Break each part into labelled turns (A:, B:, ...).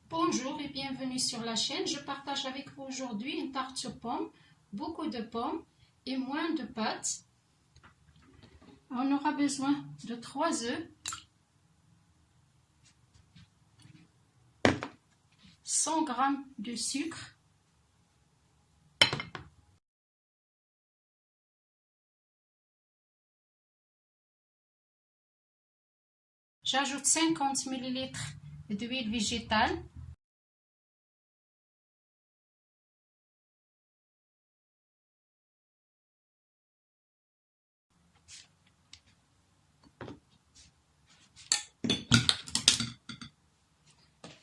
A: Bonjour et bienvenue sur la chaîne. Je partage avec vous aujourd'hui une tarte aux pommes, beaucoup de pommes et moins de pâtes. On aura besoin de 3 œufs, 100 g de sucre, j'ajoute 50 ml d'huile végétale,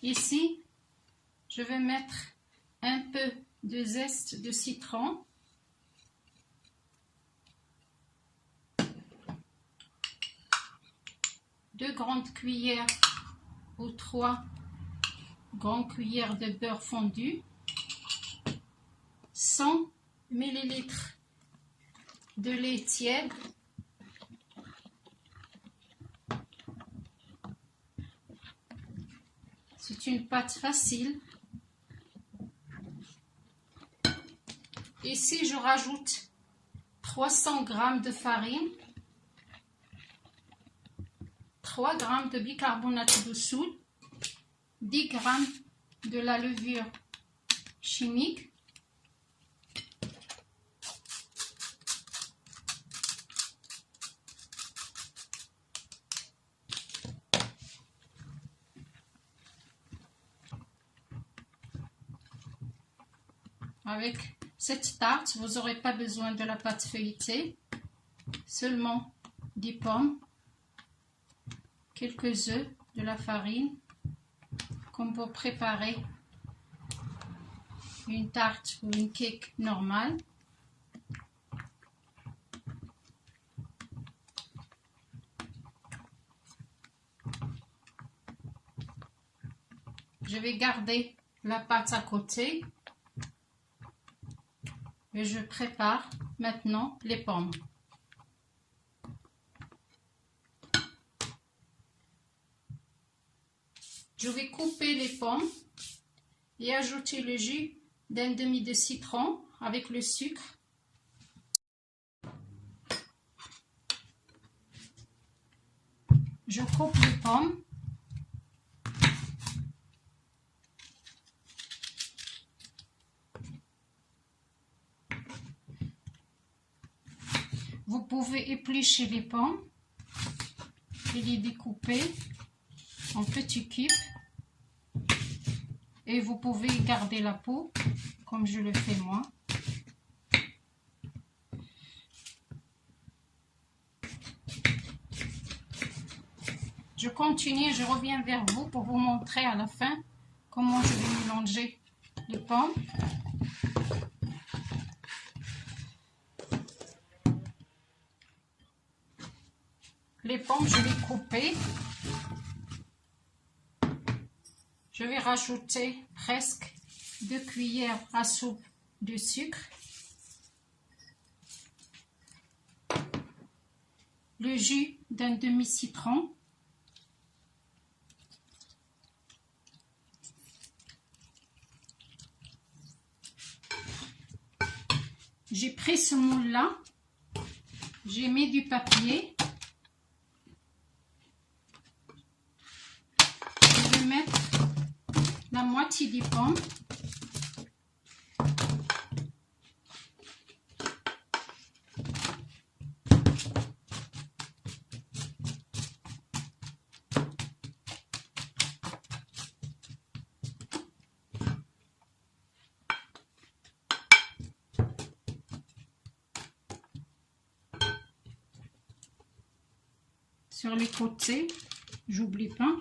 A: ici je vais mettre un peu de zeste de citron, deux grandes cuillères ou 3 grandes cuillères de beurre fondu, 100 ml de lait tiède, c'est une pâte facile. Ici je rajoute 300 g de farine, 3 g de bicarbonate de soude, 10 g de la levure chimique, avec cette tarte, vous n'aurez pas besoin de la pâte feuilletée, seulement des pommes, quelques œufs, de la farine, comme pour préparer une tarte ou une cake normale. Je vais garder la pâte à côté et je prépare maintenant les pommes. Je vais couper les pommes et ajouter le jus d'un demi de citron avec le sucre. Je coupe les pommes. Vous pouvez éplucher les pommes et les découper en petits cubes. Et vous pouvez garder la peau, comme je le fais moi. Je continue, je reviens vers vous pour vous montrer à la fin comment je vais mélanger les pommes. Les pommes, je vais couper. Je vais rajouter presque 2 cuillères à soupe de sucre, le jus d'un demi-citron, j'ai pris ce moule-là, j'ai mis du papier, je vais mettre la moitié des pommes, sur les côtés, j'oublie pas.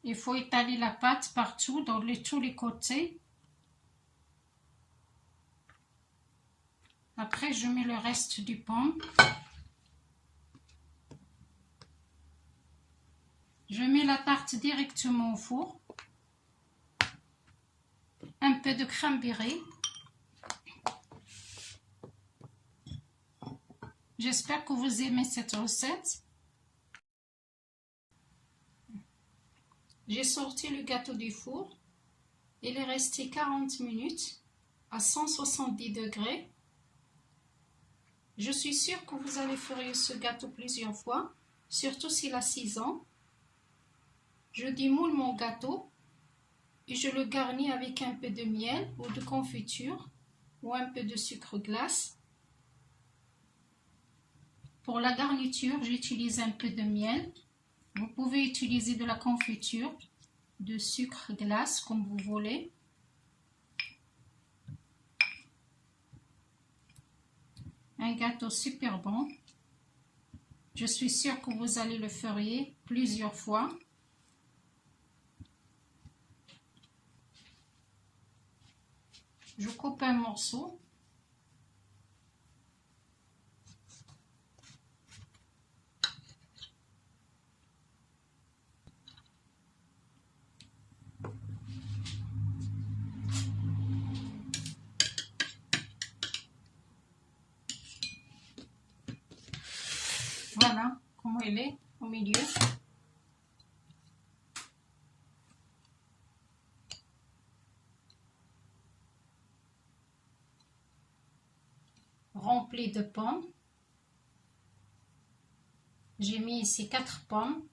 A: Il faut étaler la pâte partout, dans tous les côtés. Après, je mets le reste du pomme. Je mets la tarte directement au four. Un peu de cranberry. J'espère que vous aimez cette recette. J'ai sorti le gâteau du four. Il est resté 40 minutes à 170 degrés. Je suis sûre que vous allez faire ce gâteau plusieurs fois, surtout s'il a 6 ans. Je démoule mon gâteau et je le garnis avec un peu de miel ou de confiture ou un peu de sucre glace. Pour la garniture, j'utilise un peu de miel. Vous pouvez utiliser de la confiture, de sucre glace comme vous voulez. Un gâteau super bon. Je suis sûre que vous allez le faire plusieurs fois. Je coupe un morceau. Voilà comment il est au milieu. Rempli de pommes. J'ai mis ici 4 pommes.